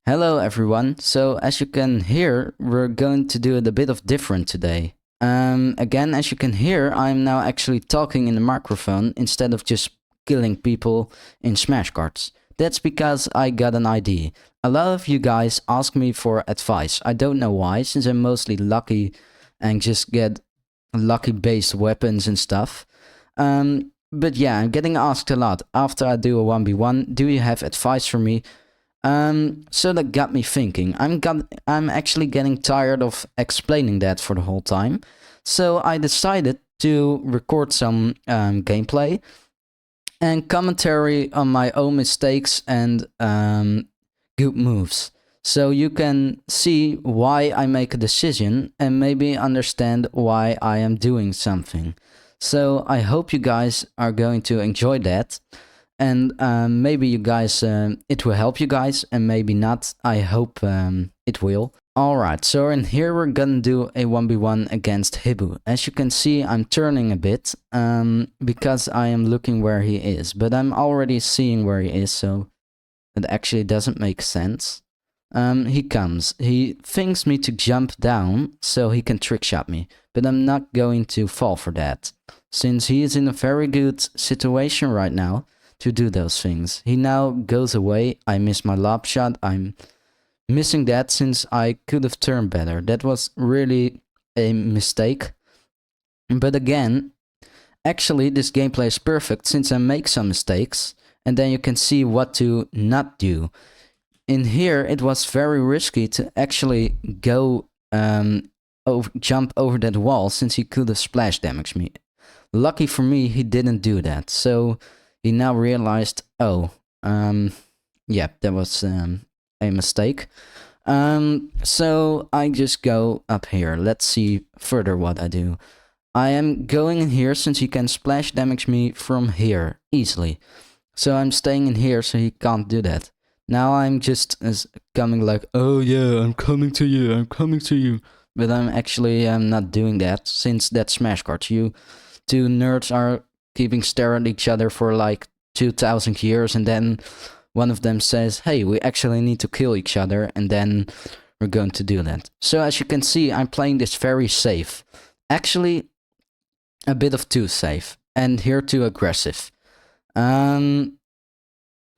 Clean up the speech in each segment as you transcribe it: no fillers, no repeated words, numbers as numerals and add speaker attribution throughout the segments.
Speaker 1: Hello everyone. So as you can hear, we're going to do it a bit of different today. Again, as you can hear, I'm now actually talking in the microphone instead of just killing people in Smash Cards. That's because I got an idea. A lot of you guys ask me for advice. I don't know why, since I'm mostly lucky and just get lucky based weapons and stuff. But yeah, I'm getting asked a lot after I do a 1v1. Do you have advice for me? So that got me thinking. I'm actually getting tired of explaining that for the whole time. So I decided to record some gameplay and commentary on my own mistakes and good moves. So you can see why I make a decision and maybe understand why I am doing something. So I hope you guys are going to enjoy that. And maybe you guys, it will help you guys, and maybe not. I hope it will. Alright, so in here we're gonna do a 1v1 against Hibu. As you can see, I'm turning a bit because I am looking where he is, but I'm already seeing where he is, so it actually doesn't make sense. He comes. He thinks me to jump down so he can trickshot me, but I'm not going to fall for that, since he is in a very good situation right now to do those things. He now goes away. I miss my lob shot. I'm missing that since I could have turned better. That was really a mistake. But again, actually this gameplay is perfect since I make some mistakes and then you can see what to not do. In here it was very risky to actually go jump over that wall since he could have splash damaged me. Lucky for me he didn't do that. So he now realized, oh, yeah, that was a mistake. So I just go up here. Let's see further what I do. I am going in here since he can splash damage me from here easily. So I'm staying in here so he can't do that. Now I'm just coming like, oh yeah, I'm coming to you, I'm coming to you. But I'm actually not doing that since that's Smash Cards. You two nerds are keeping stare at each other for like 2000 years, and then one of them says, hey, we actually need to kill each other, and then we're going to do that. So as you can see, I'm playing this very safe. Actually, a bit of too safe, and here too aggressive.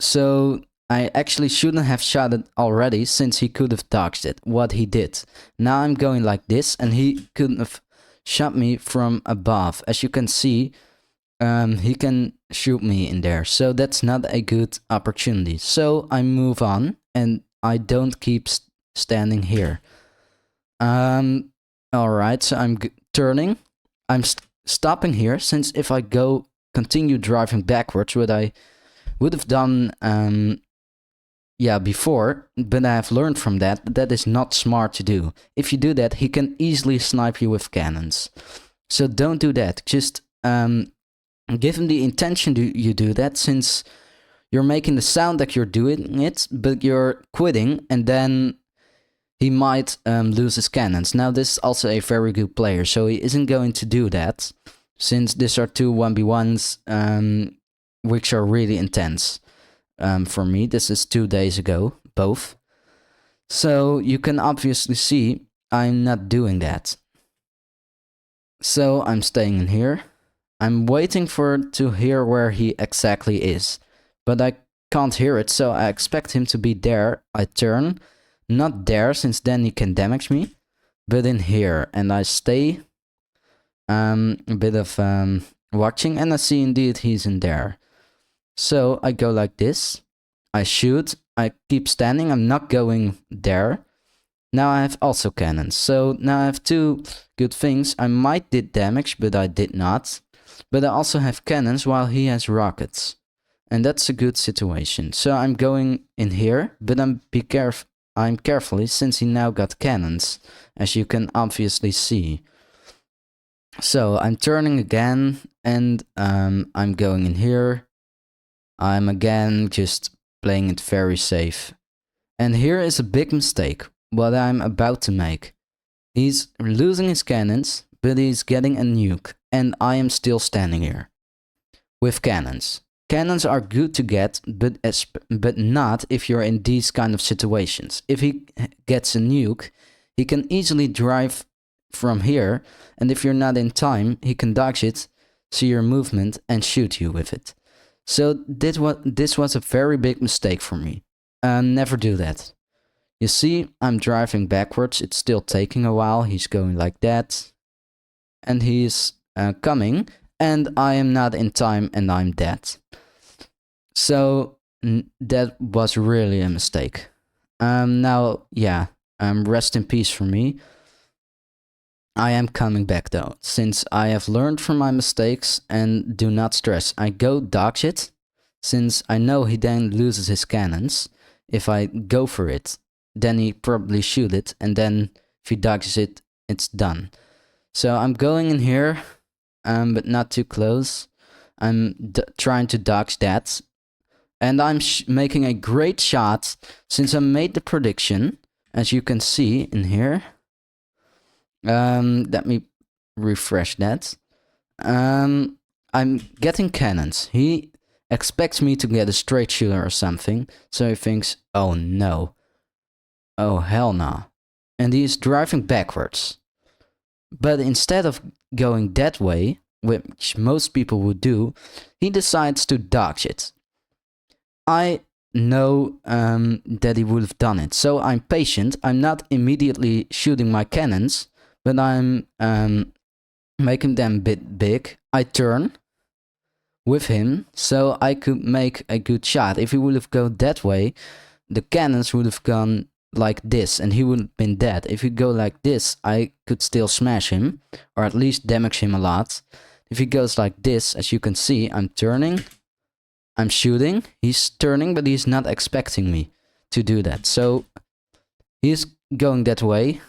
Speaker 1: So I actually shouldn't have shot it already since he could have dodged it, what he did. Now I'm going like this, and he couldn't have shot me from above. As you can see, he can shoot me in there, so that's not a good opportunity. So I move on and I don't keep standing here. Alright, so I'm turning. I'm stopping here since if I continue driving backwards, what I would have done yeah, before, but I have learned from that is not smart to do. If you do that, he can easily snipe you with cannons. So don't do that. Just give him the intention you do that, since you're making the sound that you're doing it, but you're quitting, and then he might lose his cannons. Now this is also a very good player, so he isn't going to do that, since these are two 1v1s which are really intense. For me, this is 2 days ago, both. So you can obviously see I'm not doing that. So I'm staying in here. I'm waiting to hear where he exactly is, but I can't hear it, so I expect him to be there. I turn, not there, since then he can damage me, but in here, and I stay a bit of watching, and I see indeed he's in there. So I go like this, I shoot, I keep standing, I'm not going there. Now I have also cannons, so now I have two good things. I might did damage, but I did not. But I also have cannons while he has rockets, and that's a good situation. So I'm going in here, but I'm carefully since he now got cannons, as you can obviously see. So I'm turning again, and I'm going in here. I'm again just playing it very safe. And here is a big mistake, what I'm about to make. He's losing his cannons, but he's getting a nuke, and I am still standing here with cannons. Cannons are good to get, but not if you're in these kind of situations. If he gets a nuke, he can easily drive from here, and if you're not in time, he can dodge it, see your movement, and shoot you with it. So this was a very big mistake for me. Never do that. You see, I'm driving backwards. It's still taking a while. He's going like that. And he's coming. And I am not in time and I'm dead. So that was really a mistake. Now, yeah, rest in peace for me. I am coming back though, since I have learned from my mistakes, and do not stress. I go dodge it, since I know he then loses his cannons. If I go for it, then he probably shoot it, and then if he dodges it, it's done. So I'm going in here, but not too close. I'm trying to dodge that, and I'm making a great shot, since I made the prediction, as you can see in here. Let me refresh that. I'm getting cannons. He expects me to get a straight shooter or something, so he thinks, oh no. Oh hell no. And he's driving backwards. But instead of going that way, which most people would do, he decides to dodge it. I know that he would have done it, so I'm patient. I'm not immediately shooting my cannons, but I'm making them a bit big. I turn with him, so I could make a good shot. If he would have gone that way, the cannons would have gone like this, and he would have been dead. If you go like this, I could still smash him, or at least damage him a lot. If he goes like this, as you can see, I'm turning, I'm shooting, he's turning, but he's not expecting me to do that. So he's going that way.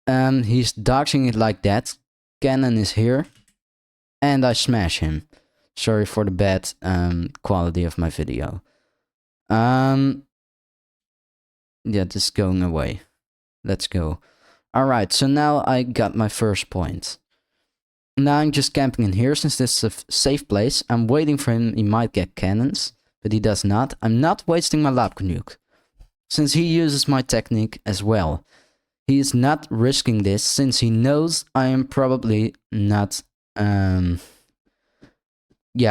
Speaker 1: He's dodging it like that. Cannon is here. And I smash him. Sorry for the bad quality of my video. Yeah, just going away. Let's go. Alright, so now I got my first point. Now I'm just camping in here since this is a safe place. I'm waiting for him. He might get cannons, but he does not. I'm not wasting my lab nuke, since he uses my technique as well. He is not risking this, since he knows I am probably not... yeah,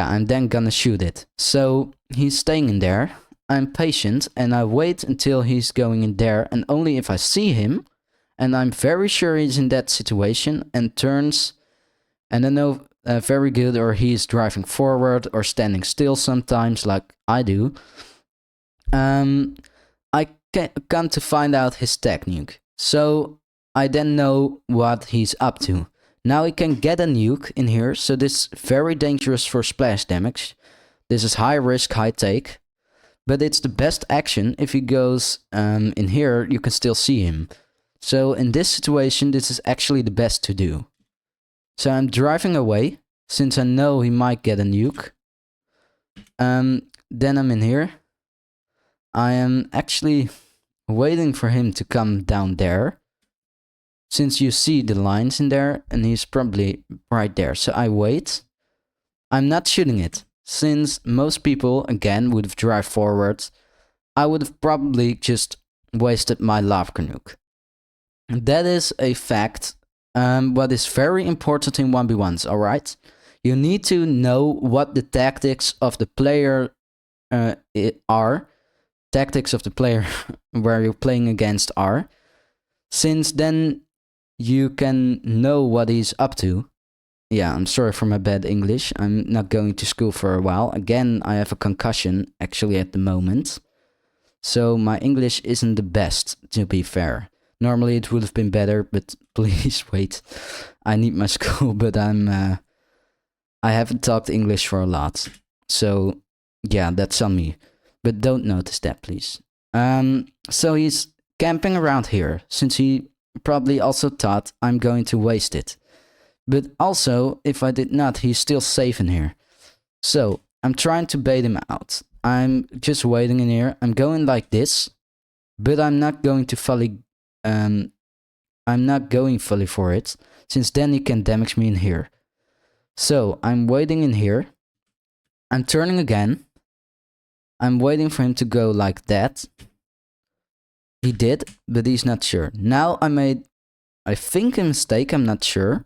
Speaker 1: I'm then gonna shoot it. So he's staying in there. I'm patient and I wait until he's going in there, and only if I see him and I'm very sure he's in that situation and turns, and I know very good, or he's driving forward or standing still sometimes like I do, I come to find out his technique. So I then know what he's up to. Now he can get a nuke in here, so this is very dangerous for splash damage. This is high risk, high take. But it's the best action. If he goes in here, you can still see him. So in this situation, this is actually the best to do. So I'm driving away, since I know he might get a nuke. Then I'm in here. I am actually waiting for him to come down there, since you see the lines in there, and he's probably right there. So I wait. I'm not shooting it, since most people, again, would have drive forward. I would have probably just wasted my lava nuke. That is a fact. What is very important in 1v1's, alright? You need to know what the tactics of the player are. Tactics of the player where you're playing against are. Since then you can know what he's up to. Yeah, I'm sorry for my bad English. I'm not going to school for a while. Again, I have a concussion actually at the moment. So my English isn't the best, to be fair. Normally it would have been better, but please wait. I need my school, but I haven't talked English for a lot. So yeah, that's on me. But don't notice that, please. So he's camping around here, since he probably also thought I'm going to waste it. But also, if I did not, he's still safe in here. So I'm trying to bait him out. I'm just waiting in here. I'm going like this, but I'm not going to fully. I'm not going fully for it, since then he can damage me in here. So I'm waiting in here. I'm turning again. I'm waiting for him to go like that. He did, but he's not sure. Now I made, I think, a mistake, I'm not sure.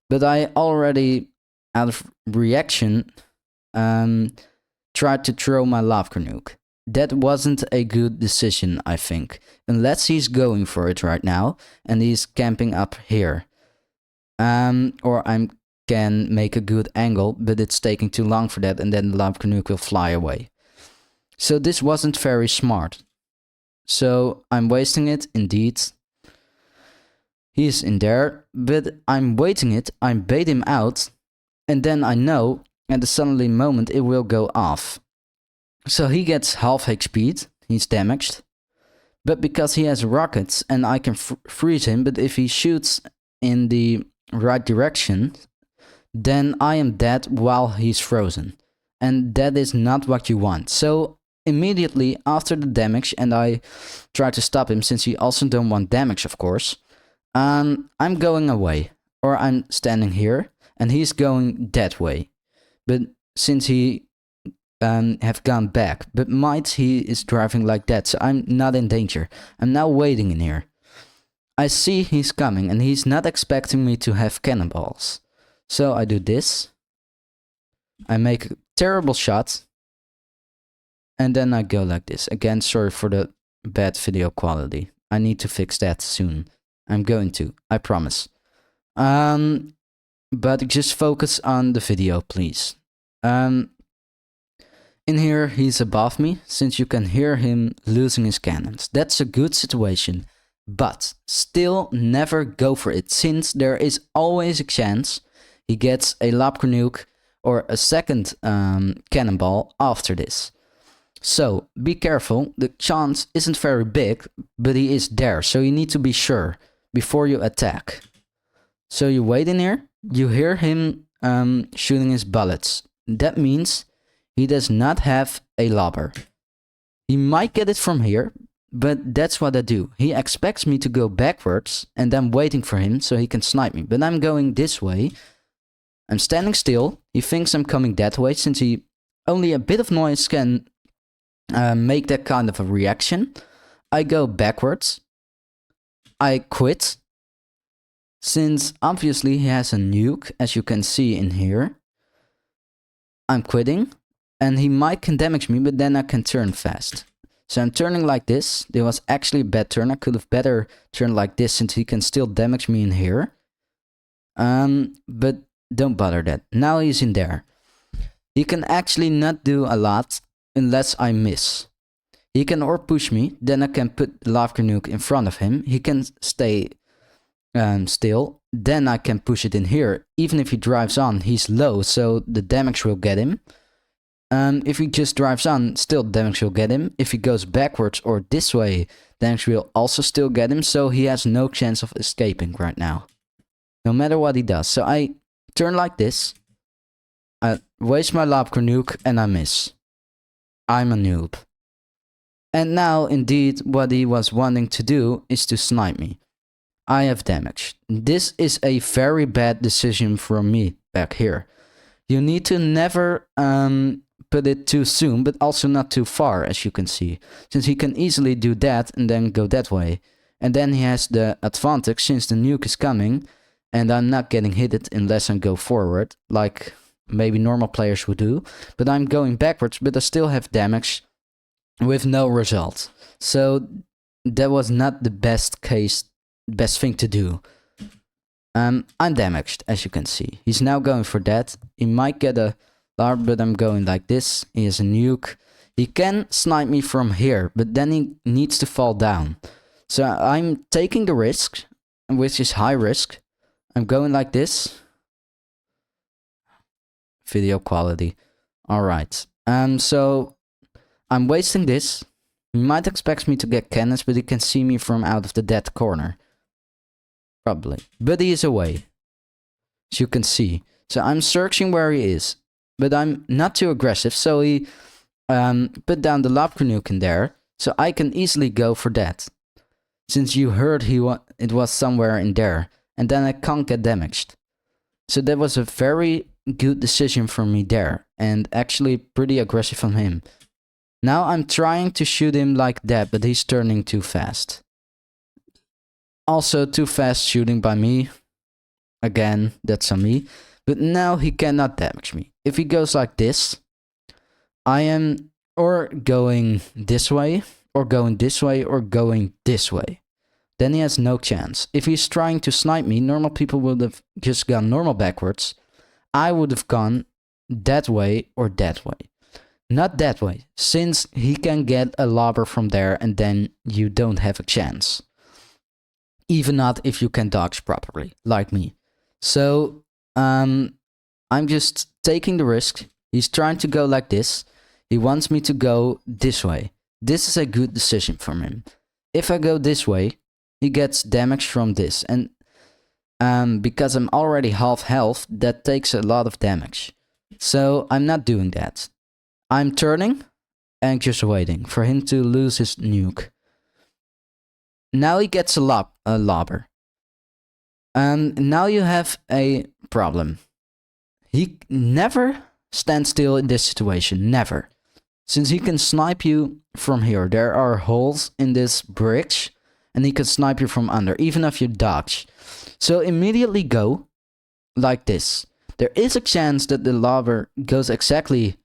Speaker 1: But I already, out of reaction, tried to throw my lava nuke. That wasn't a good decision, I think. Unless he's going for it right now, and he's camping up here. Or I can make a good angle, but it's taking too long for that, and then the lava nuke will fly away. So this wasn't very smart. So I'm wasting it, indeed. He's in there, but I'm waiting it, I bait him out, and then I know at the suddenly moment it will go off. So he gets half HP, he's damaged. But because he has rockets and I can freeze him, but if he shoots in the right direction, then I am dead while he's frozen. And that is not what you want. So immediately after the damage, and I try to stop him since he also don't want damage, of course, I'm going away. Or I'm standing here and he's going that way. But since he have gone back, but he is driving like that, so I'm not in danger. I'm now waiting in here. I see he's coming and he's not expecting me to have cannonballs. So I do this. I make a terrible shot. And then I go like this. Again, sorry for the bad video quality. I need to fix that soon. I'm going to, I promise. But just focus on the video, please. In here, he's above me, since you can hear him losing his cannons. That's a good situation, but still never go for it, since there is always a chance he gets a lava nuke or a second cannonball after this. So be careful, the chance isn't very big, but he is there, so you need to be sure before you attack. So you wait in here, you hear him shooting his bullets. That means he does not have a lobber. He might get it from here, but that's what I do. He expects me to go backwards and then waiting for him so he can snipe me. But I'm going this way. I'm standing still. He thinks I'm coming that way since he only a bit of noise can make that kind of a reaction. I go backwards. I quit. Since obviously he has a nuke, as you can see in here. I'm quitting. And he might can damage me, but then I can turn fast. So I'm turning like this. There was actually a bad turn. I could have better turned like this since he can still damage me in here. But don't bother that. Now he's in there. He can actually not do a lot unless I miss. He can or push me. Then I can put the lava nuke in front of him. He can stay still. Then I can push it in here. Even if he drives on, he's low, so the damage will get him. If he just drives on, still damage will get him. If he goes backwards or this way, damage will also still get him. So he has no chance of escaping right now. No matter what he does. So I turn like this. I waste my lava nuke and I miss. I'm a noob. And now, indeed, what he was wanting to do is to snipe me. I have damage. This is a very bad decision from me back here. You need to never put it too soon, but also not too far, as you can see. Since he can easily do that and then go that way. And then he has the advantage since the nuke is coming. And I'm not getting hit unless I go forward, like maybe normal players would do. But I'm going backwards, but I still have damage with no result. So that was not the best thing to do. I'm damaged, as you can see. He's now going for that. He might get a large, but I'm going like this. He has a nuke. He can snipe me from here, but then he needs to fall down. So I'm taking the risk, which is high risk. I'm going like this. Video quality. Alright. So I'm wasting this. He might expect me to get cannons, but he can see me from out of the dead corner. Probably. But he is away. As you can see. So I'm searching where he is. But I'm not too aggressive. So he put down the lava nuke in there. So I can easily go for that. Since you heard it was somewhere in there. And then I can't get damaged. So that was a very good decision from me there, and actually pretty aggressive from him. Now I'm trying to shoot him like that, but he's turning too fast. Also too fast shooting by me. Again, that's on me. But now he cannot damage me. If he goes like this, I am or going this way, or going this way, or going this way. Then he has no chance. If he's trying to snipe me, normal people would have just gone normal backwards. I would have gone that way or that way. Not that way, since he can get a lobber from there and then you don't have a chance. Even not if you can dodge properly, like me. So, I'm just taking the risk. He's trying to go like this. He wants me to go this way. This is a good decision from him. If I go this way, he gets damage from this. And because I'm already half health, that takes a lot of damage. So I'm not doing that. I'm turning and just waiting for him to lose his nuke. Now he gets a lobber. Now you have a problem. He never stands still in this situation. Never. Since he can snipe you from here. There are holes in this bridge. And he can snipe you from under. Even if you dodge. So immediately go. Like this. There is a chance that the lobber goes exactly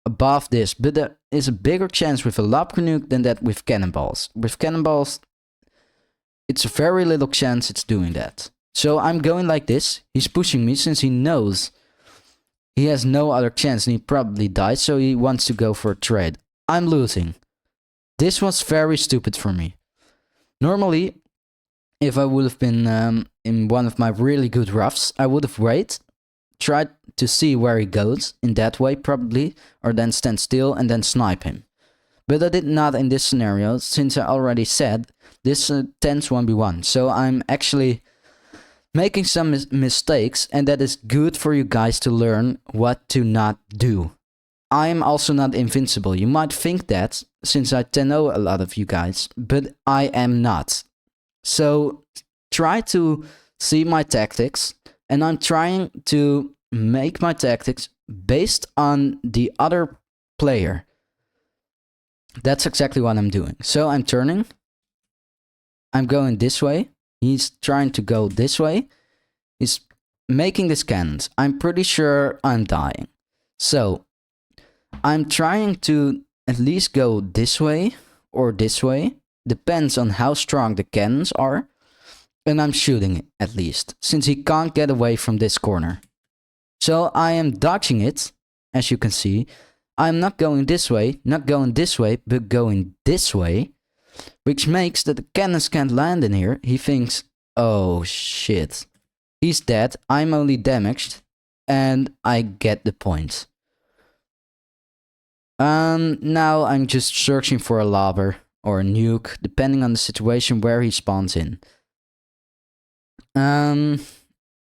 Speaker 1: above this. But there is a bigger chance with a lobber nuke than that with cannonballs. With cannonballs, it's a very little chance it's doing that. So I'm going like this. He's pushing me since he knows he has no other chance and he probably dies. So he wants to go for a trade. I'm losing. This was very stupid for me. Normally, if I would have been in one of my really good roughs, I would have waited, tried to see where he goes in that way probably, or then stand still and then snipe him. But I did not in this scenario, since I already said this tends 1v1. So I'm actually making some mistakes, and that is good for you guys to learn what to not do. I am also not invincible. You might think that, since I know a lot of you guys, but I am not. So try to see my tactics, and I'm trying to make my tactics based on the other player. That's exactly what I'm doing. So I'm turning. I'm going this way. He's trying to go this way. He's making these cannons. I'm pretty sure I'm dying. So I'm trying to at least go this way or this way. Depends on how strong the cannons are. And I'm shooting it at least, since he can't get away from this corner. So I am dodging it, as you can see. I'm not going this way, not going this way, but going this way. Which makes that the cannons can't land in here. He thinks, oh shit. He's dead, I'm only damaged. And I get the point. Now I'm just searching for a lobber or a nuke, depending on the situation where he spawns in.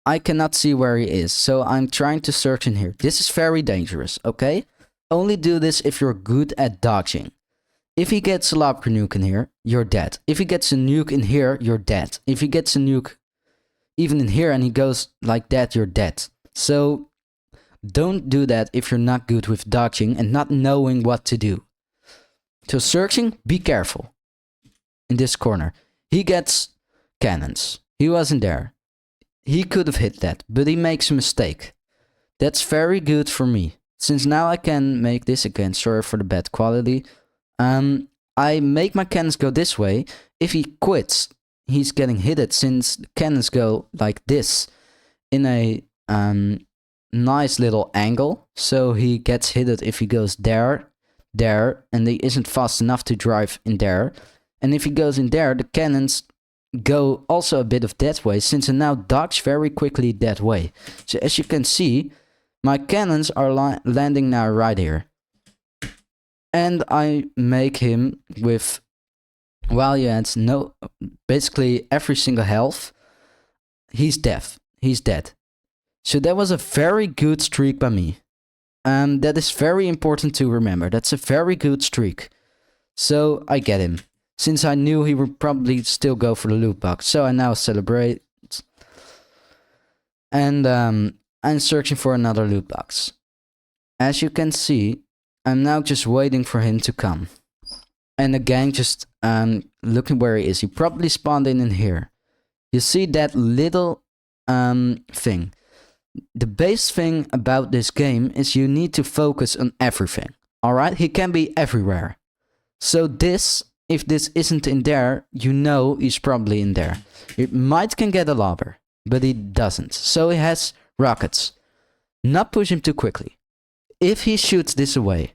Speaker 1: I cannot see where he is, so I'm trying to search in here. This is very dangerous, okay? Only do this if you're good at dodging. If he gets a lobber nuke in here, you're dead. If he gets a nuke in here, you're dead. If he gets a nuke even in here and he goes like that, you're dead. So don't do that if you're not good with dodging and not knowing what to do. So searching, be careful. In this corner. He gets cannons. He wasn't there. He could have hit that, but he makes a mistake. That's very good for me. Since now I can make this again, sorry for the bad quality. I make my cannons go this way. If he quits, he's getting hit since the cannons go like this in a nice little angle. So he gets hit if he goes there, and he isn't fast enough to drive in there. And if he goes in there, the cannons go also a bit of that way, since I now dodge very quickly that way. So as you can see, my cannons are landing now right here. And I make him with, while he has no, basically every single health, he's deaf. He's dead. So that was a very good streak by me. That is very important to remember. That's a very good streak. So I get him. Since I knew he would probably still go for the loot box. So I now celebrate. And I'm searching for another loot box. As you can see, I'm now just waiting for him to come. And again, just looking where he is. He probably spawned in here. You see that little thing. The base thing about this game is you need to focus on everything. Alright? He can be everywhere. So this, if this isn't in there, you know he's probably in there. He might can get a lobber, but he doesn't. So he has rockets. Not push him too quickly. If he shoots this away,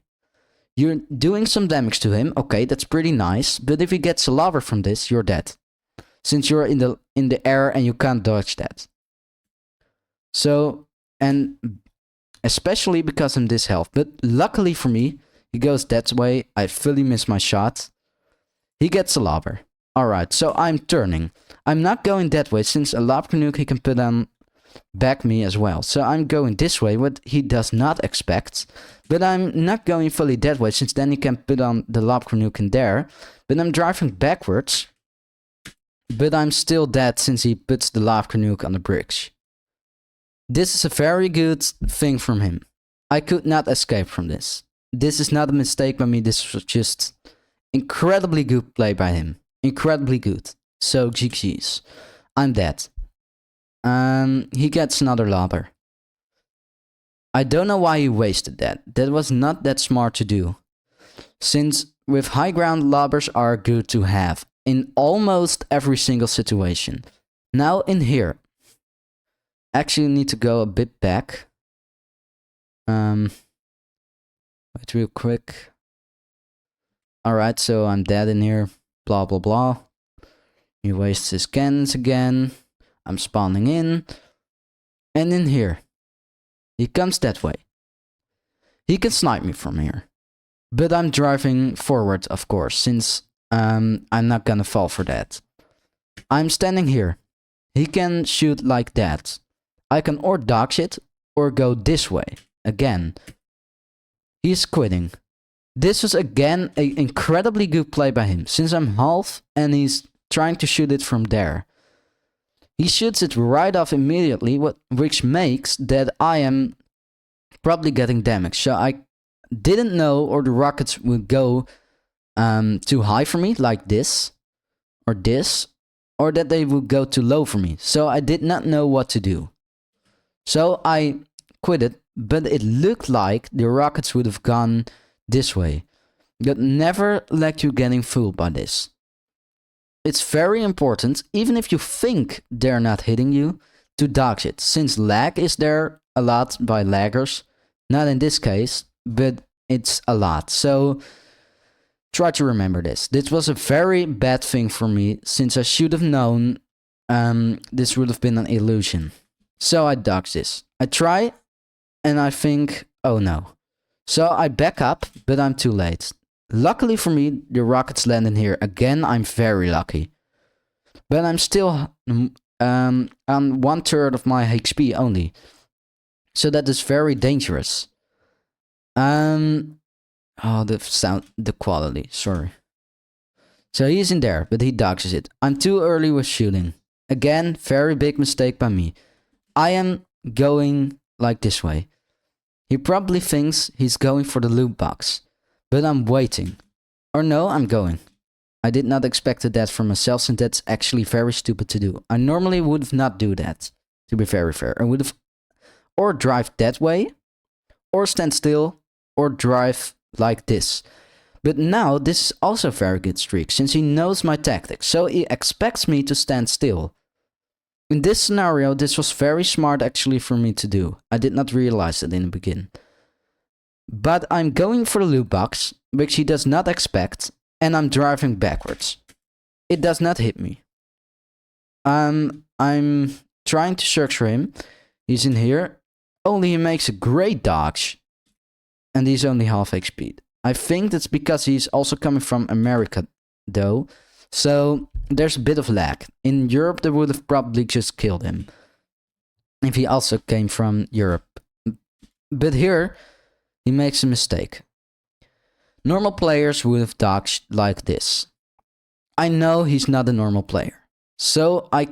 Speaker 1: you're doing some damage to him. Okay, that's pretty nice. But if he gets a lobber from this, you're dead. Since you're in the air and you can't dodge that. So, and especially because I'm this health. But luckily for me, he goes that way. I fully miss my shot. He gets a lobber. Alright, so I'm turning. I'm not going that way, since a lob nuke he can put on back me as well. So I'm going this way, what he does not expect. But I'm not going fully that way, since then he can put on the lob nuke in there. But I'm driving backwards. But I'm still dead, since he puts the lob nuke on the bridge. This is a very good thing from him. I could not escape from this. This is not a mistake by me, this was just incredibly good play by him. Incredibly good. So GG's. I'm dead. He gets another lobber. I don't know why he wasted that. That was not that smart to do. Since with high ground, lobbers are good to have in almost every single situation. Now in here. Actually need to go a bit back. Wait real quick. Alright, so I'm dead in here. Blah blah blah. He wastes his cannons again. I'm spawning in. And in here. He comes that way. He can snipe me from here. But I'm driving forward, of course, since I'm not gonna fall for that. I'm standing here. He can shoot like that. I can or dodge it or go this way. Again. He's quitting. This was again an incredibly good play by him, since I'm half and he's trying to shoot it from there. He shoots it right off immediately, which makes that I am probably getting damaged. So I didn't know, or the rockets would go too high for me, like this, or that they would go too low for me. So I did not know what to do. So I quit it, but it looked like the rockets would have gone this way. But never let you getting fooled by this. It's very important, even if you think they're not hitting you, to dodge it, since lag is there a lot by laggers. Not in this case, but it's a lot. So try to remember this. This was a very bad thing for me, since I should have known this would have been an illusion. So I dodge this. I try, and I think, oh no. So I back up, but I'm too late. Luckily for me, the rockets land in here. Again, I'm very lucky. But I'm still on 1/3 of my HP only. So that is very dangerous. Oh, the quality, sorry. So he's in there, but he dodges it. I'm too early with shooting. Again, very big mistake by me. I am going like this way. He probably thinks he's going for the loot box. But I'm waiting. Or no, I'm going. I did not expect that from myself, since that's actually very stupid to do. I normally would have not do that, to be very fair. I would have or drive that way, or stand still, or drive like this. But now this is also a very good streak, since he knows my tactics. So he expects me to stand still. In this scenario, this was very smart actually for me to do. I did not realize it in the beginning. But I'm going for the loot box, which he does not expect, and I'm driving backwards. It does not hit me. I'm trying to search for him. He's in here. Only he makes a great dodge. And he's only half HP. I think that's because he's also coming from America, though. So there's a bit of lag. In Europe, they would have probably just killed him. If he also came from Europe. But here, he makes a mistake. Normal players would have dodged like this. I know he's not a normal player. So I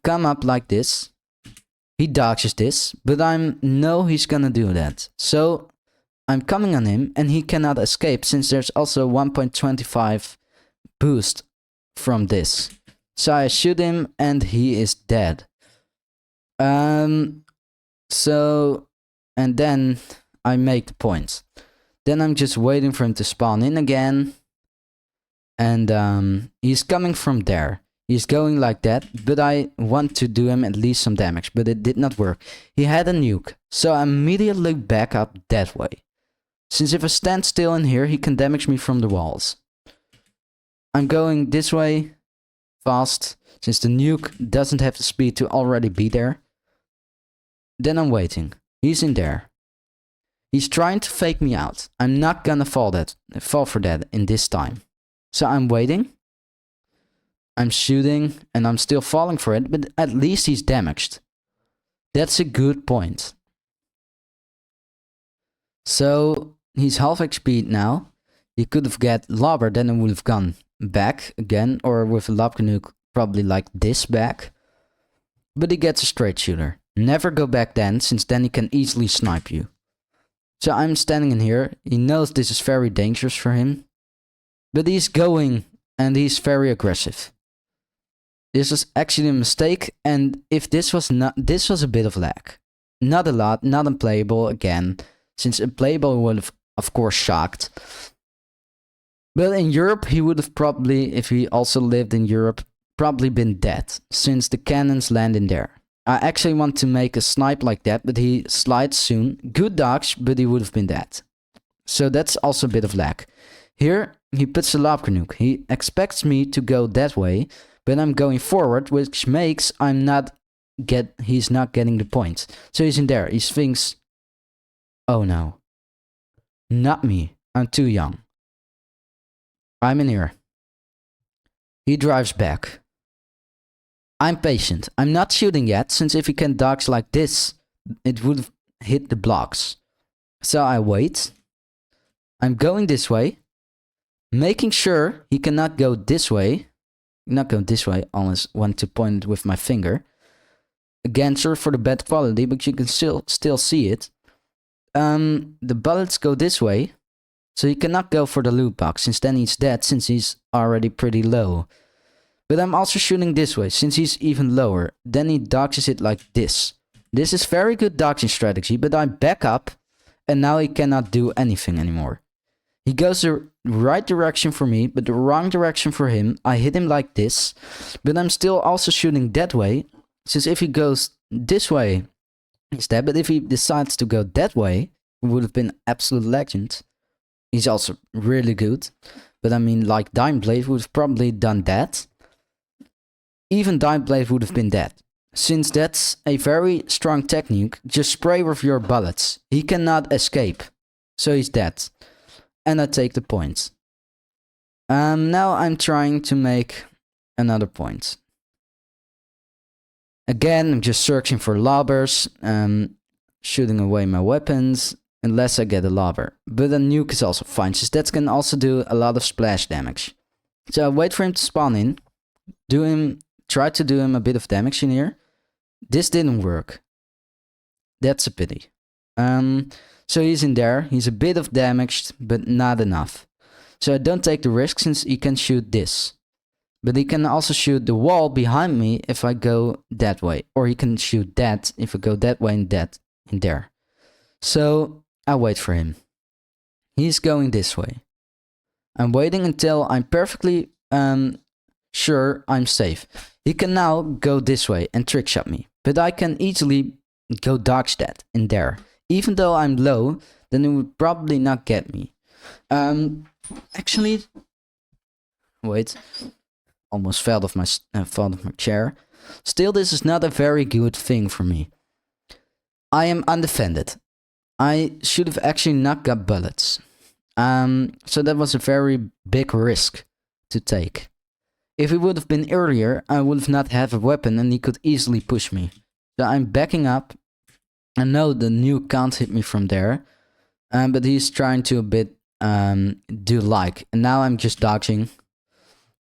Speaker 1: come up like this. He dodges this, but I know he's gonna do that. So I'm coming on him and he cannot escape since there's also 1.25 boost from this. So I shoot him and he is dead. And then I make the point. Then I'm just waiting for him to spawn in again. And he's coming from there. He's going like that, but I want to do him at least some damage, but it did not work. He had a nuke, so I immediately back up that way. Since if I stand still in here, he can damage me from the walls. I'm going this way, fast, since the nuke doesn't have the speed to already be there. Then I'm waiting. He's in there. He's trying to fake me out. I'm not gonna fall for that in this time. So I'm waiting. I'm shooting and I'm still falling for it, but at least he's damaged. That's a good point. So he's half HP now. He could have got lobber, then it would have gone back again, or with a lobber nuke probably like this back. But he gets a straight shooter. Never go back then, since then he can easily snipe you. So I'm standing in here. He knows this is very dangerous for him. But he's going and he's very aggressive. This was actually a mistake, and if this was a bit of lag. Not a lot, not unplayable again, since unplayable would have of course shocked. But in Europe he would have probably, if he also lived in Europe, probably been dead, since the cannons land in there. I actually want to make a snipe like that, but he slides soon. Good dodge, but he would have been dead. So that's also a bit of lag. Here, he puts a lobber nuke. He expects me to go that way, but I'm going forward, which makes he's not getting the point. So he's in there. He thinks, oh no, not me. I'm too young. I'm in here. He drives back. I'm patient. I'm not shooting yet, since if he can dodge like this, it would have hit the blocks. So I wait. I'm going this way, making sure he cannot go this way. Not go this way, almost want to point it with my finger. Again, sorry for the bad quality, but you can still see it. The bullets go this way, so he cannot go for the loot box, since then he's dead, since he's already pretty low. But I'm also shooting this way, since he's even lower. Then he dodges it like this. This is very good dodging strategy, but I back up, and now he cannot do anything anymore. He goes the right direction for me, but the wrong direction for him. I hit him like this, but I'm still also shooting that way, since if he goes this way, he's dead. But if he decides to go that way, he would have been absolute legend. He's also really good, but I mean, like Diamond Blade would have probably done that. Even Diamond Blade would have been dead. Since that's a very strong technique, just spray with your bullets. He cannot escape, so he's dead. And I take the points. Now I'm trying to make another point. Again, I'm just searching for lobbers, shooting away my weapons, unless I get a lobber. But a nuke is also fine, since that can also do a lot of splash damage. So I wait for him to spawn in, try to do him a bit of damage in here. This didn't work. That's a pity. So he's in there. He's a bit of damaged, but not enough. So I don't take the risk, since he can shoot this. But he can also shoot the wall behind me if I go that way. Or he can shoot that if I go that way and that in there. So I wait for him. He's going this way. I'm waiting until I'm perfectly sure I'm safe. He can now go this way and trick shot me. But I can easily go dodge that in there. Even though I'm low, then it would probably not get me. Actually, wait. Almost fell off my chair. Still, this is not a very good thing for me. I am undefended. I should have actually not got bullets. So that was a very big risk to take. If it would have been earlier, I would have not had a weapon and he could easily push me. So I'm backing up. I know the nuke can't hit me from there. But he's trying to a bit do like. And now I'm just dodging.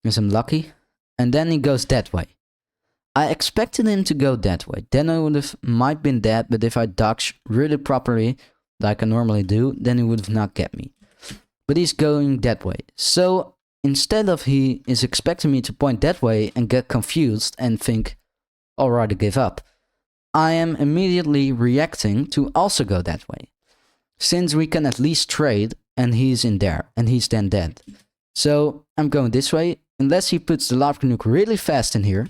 Speaker 1: Because I'm lucky. And then he goes that way. I expected him to go that way. Then I would have might been dead, but if I dodge really properly, like I normally do, then he would have not get me. But he's going that way. So instead of he is expecting me to point that way and get confused and think, alright, I give up, I am immediately reacting to also go that way. Since we can at least trade and he's in there and he's then dead. So I'm going this way, unless he puts the lava nuke really fast in here,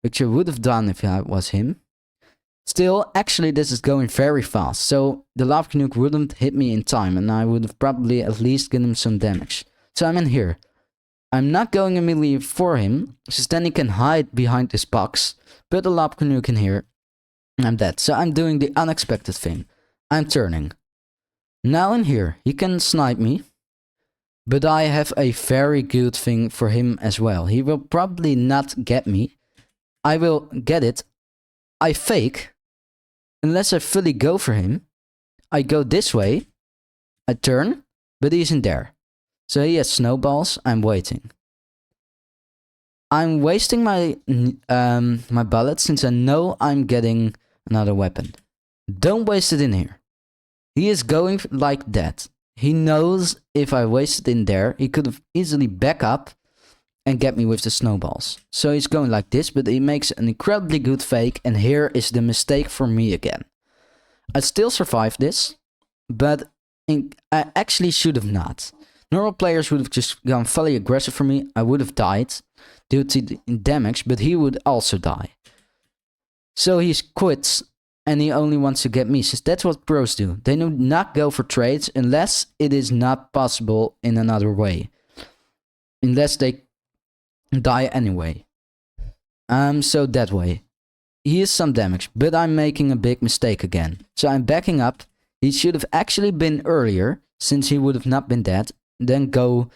Speaker 1: which I would have done if I was him. Still, actually this is going very fast, so the lava nuke wouldn't hit me in time and I would have probably at least given him some damage. So I'm in here. I'm not going immediately for him, since then he can hide behind this box, put the lava nuke in here, and I'm dead. So I'm doing the unexpected thing. I'm turning. Now in here, he can snipe me, but I have a very good thing for him as well. He will probably not get me. I will get it. I fake. Unless I fully go for him. I go this way. I turn, but he's in there. So he has snowballs. I'm waiting. I'm wasting my my bullets since I know I'm getting another weapon. Don't waste it in here. He is going like that. He knows if I waste it in there, he could have easily back up and get me with the snowballs. So he's going like this, but he makes an incredibly good fake, and here is the mistake for me again. I still survived this, but I actually should have not. Normal players would have just gone fully aggressive for me. I would have died due to the damage, but he would also die. So he quits, and he only wants to get me, since that's what pros do. They do not go for trades unless it is not possible in another way. Unless they die anyway. So that way. He is some damage, but I'm making a big mistake again. So I'm backing up. He should have actually been earlier, since he would have not been dead. Then go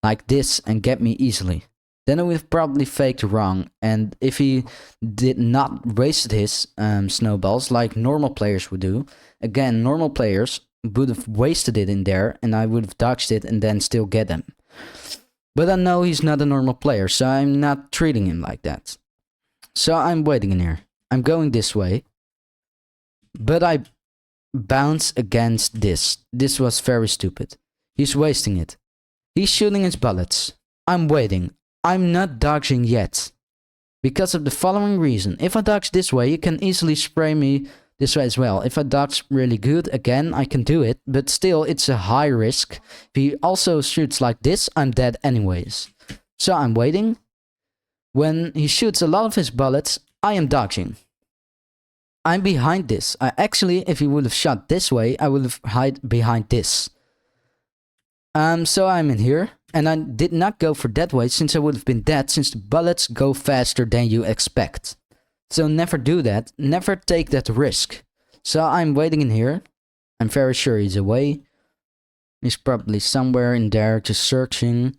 Speaker 1: like this and get me easily. Then I would have probably faked wrong, and if he did not waste his snowballs like normal players would do, again, normal players would have wasted it in there, and I would have dodged it and then still get them. But I know he's not a normal player, so I'm not treating him like that. So I'm waiting in here. I'm going this way, but I bounce against this. This was very stupid. He's wasting it. He's shooting his bullets. I'm waiting. I'm not dodging yet. Because of the following reason. If I dodge this way, you can easily spray me this way as well. If I dodge really good, again, I can do it. But still, it's a high risk. If he also shoots like this, I'm dead anyways. So I'm waiting. When he shoots a lot of his bullets, I am dodging. I'm behind this. Actually, if he would have shot this way, I would have hide behind this. So I'm in here, and I did not go for that way since I would have been dead, since the bullets go faster than you expect. So never do that, never take that risk. So I'm waiting in here. I'm very sure he's away. He's probably somewhere in there just searching.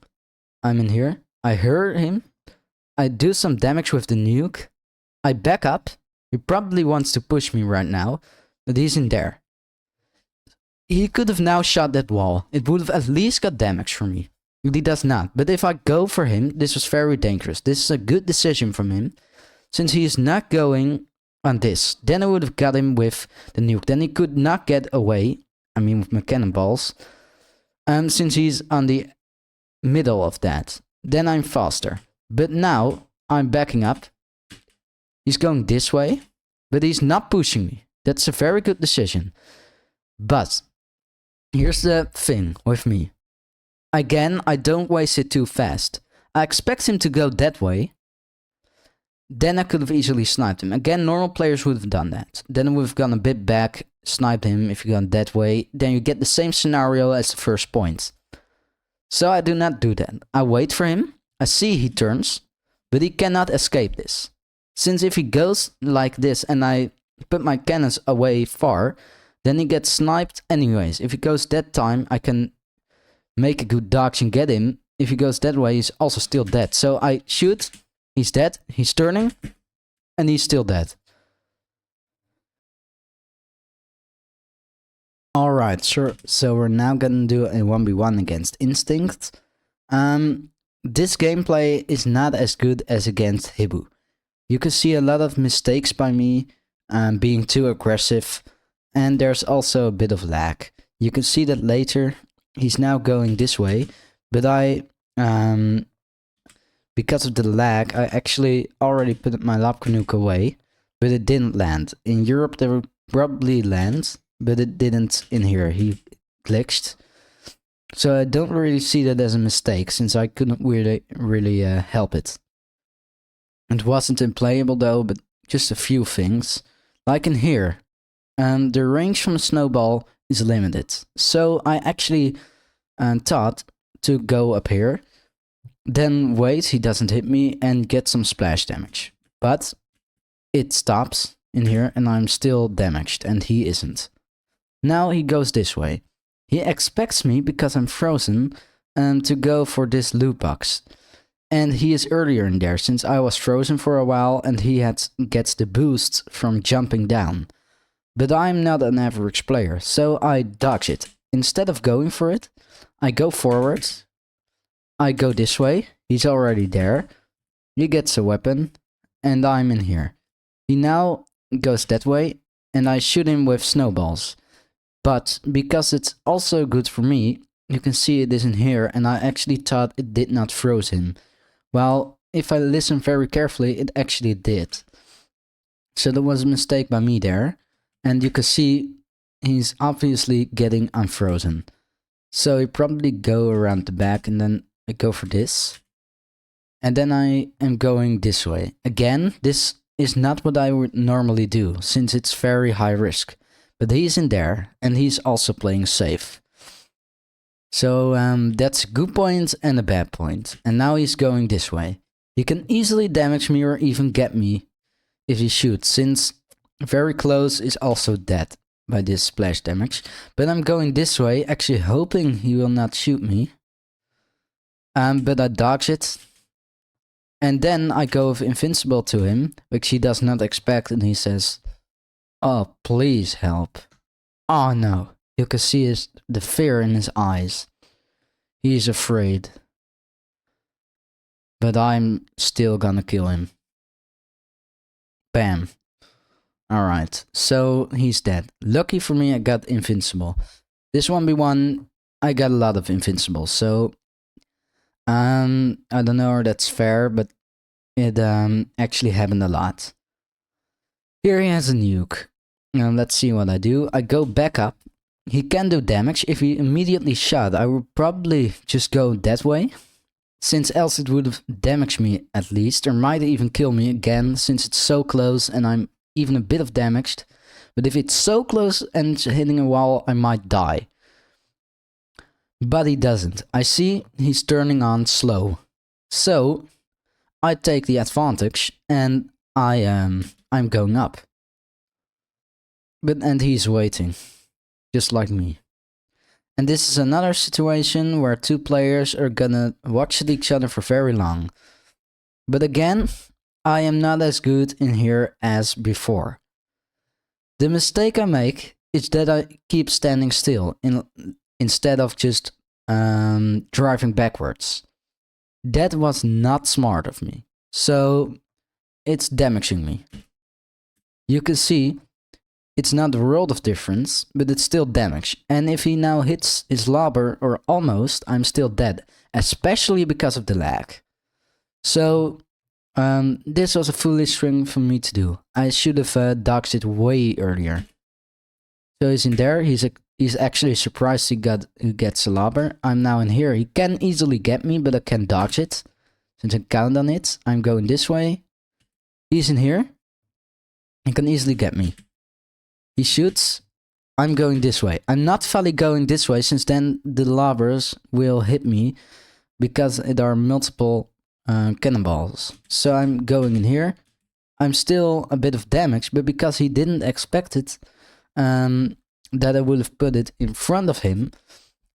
Speaker 1: I'm in here. I heard him. I do some damage with the nuke. I back up. He probably wants to push me right now, but he's in there. He could have now shot that wall. It would have at least got damage from me. He does not. But if I go for him, this was very dangerous. This is a good decision from him. Since he is not going on this. Then I would have got him with the nuke. Then he could not get away. I mean with my cannonballs. Since he's on the middle of that. Then I'm faster. But now I'm backing up. He's going this way. But he's not pushing me. That's a very good decision. But here's the thing with me. Again, I don't waste it too fast. I expect him to go that way. Then I could have easily sniped him. Again, normal players would have done that. Then I would have gone a bit back, sniped him if you gone that way. Then you get the same scenario as the first point. So I do not do that. I wait for him. I see he turns. But he cannot escape this. Since if he goes like this and I put my cannons away far, then he gets sniped anyways. If he goes that time, I can make a good dodge and get him. If he goes that way, he's also still dead. So I shoot, he's dead, he's turning, and he's still dead. Alright, sure. So we're now gonna do a 1v1 against Instinct. This gameplay is not as good as against Hibu. You can see a lot of mistakes by me, being too aggressive, and there's also a bit of lag. You can see that later. He's now going this way, but because of the lag, I actually already put my Lapkanuke away, but it didn't land. In Europe, they would probably land, but it didn't in here. He glitched. So I don't really see that as a mistake, since I couldn't really help it. It wasn't unplayable though, but just a few things. Like in here, the range from a snowball is limited. So I actually thought to go up here, then wait, he doesn't hit me, and get some splash damage. But it stops in here and I'm still damaged, and he isn't. Now he goes this way. He expects me, because I'm frozen, to go for this loot box. And he is earlier in there, since I was frozen for a while, and he gets the boost from jumping down. But I'm not an average player, so I dodge it. Instead of going for it, I go forward. I go this way. He's already there. He gets a weapon, and I'm in here. He now goes that way, and I shoot him with snowballs. But because it's also good for me, you can see it is in here, and I actually thought it did not froze him. Well, if I listen very carefully, it actually did. So there was a mistake by me there. And you can see he's obviously getting unfrozen. So I probably go around the back, and then I go for this. And then I am going this way. Again, this is not what I would normally do, since it's very high risk. But he's in there, and he's also playing safe. So that's a good point and a bad point. And now he's going this way. He can easily damage me or even get me if he shoots, since very close is also dead by this splash damage. But I'm going this way, actually hoping he will not shoot me. But I dodge it. And then I go with invincible to him, which he does not expect, and he says, "Oh, please help." Oh no. You can see the fear in his eyes. He is afraid. But I'm still gonna kill him. Bam. Alright, so he's dead. Lucky for me, I got invincible. This 1v1, I got a lot of invincible, so I don't know if that's fair, but it actually happened a lot. Here he has a nuke. Now let's see what I do. I go back up. He can do damage. If he immediately shot, I would probably just go that way, since else it would have damaged me at least, or might even kill me again, since it's so close and I'm even a bit of damaged. But if it's so close and it's hitting a wall, I might die. But he doesn't. I see he's turning on slow. So I take the advantage, and I'm going up. And he's waiting, just like me. And this is another situation where two players are gonna watch at each other for very long. But again, I am not as good in here as before. The mistake I make is that I keep standing still instead of just driving backwards. That was not smart of me. So it's damaging me. You can see it's not a world of difference, but it's still damage. And if he now hits his lobber, or almost, I'm still dead. Especially because of the lag. So this was a foolish thing for me to do. I should have dodged it way earlier. So he's in there. He's actually surprised he gets a lobber. I'm now in here. He can easily get me, but I can dodge it. Since I count on it, I'm going this way. He's in here. He can easily get me. He shoots. I'm going this way. I'm not fully going this way, since then the lobbers will hit me, because there are multiple cannonballs. So I'm going in here. I'm still a bit of damage, but because he didn't expect it, that I would have put it in front of him,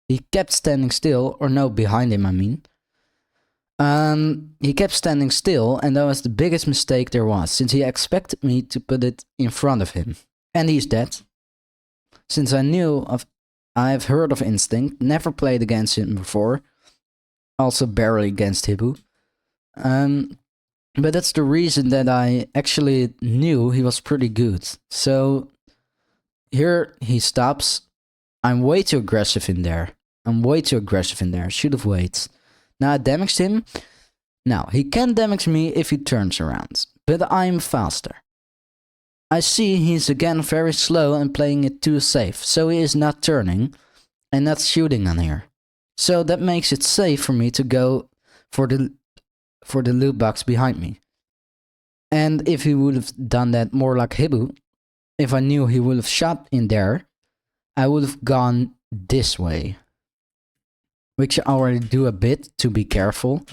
Speaker 1: he kept standing still, or no, behind him I mean. He kept standing still, and that was the biggest mistake there was, since he expected me to put it in front of him. And he's dead. Since I've heard of Instinct, never played against him before. Also barely against Hibu. But that's the reason that I actually knew he was pretty good. So here he stops. I'm way too aggressive in there. Should have waited. Now I damaged him. Now he can damage me if he turns around. But I'm faster. I see he's again very slow and playing it too safe. So he is not turning and not shooting on here. So that makes it safe for me to go for the loot box behind me. And if he would have done that more like Hibu, if I knew he would have shot in there, I would have gone this way. Which I already do a bit to be careful.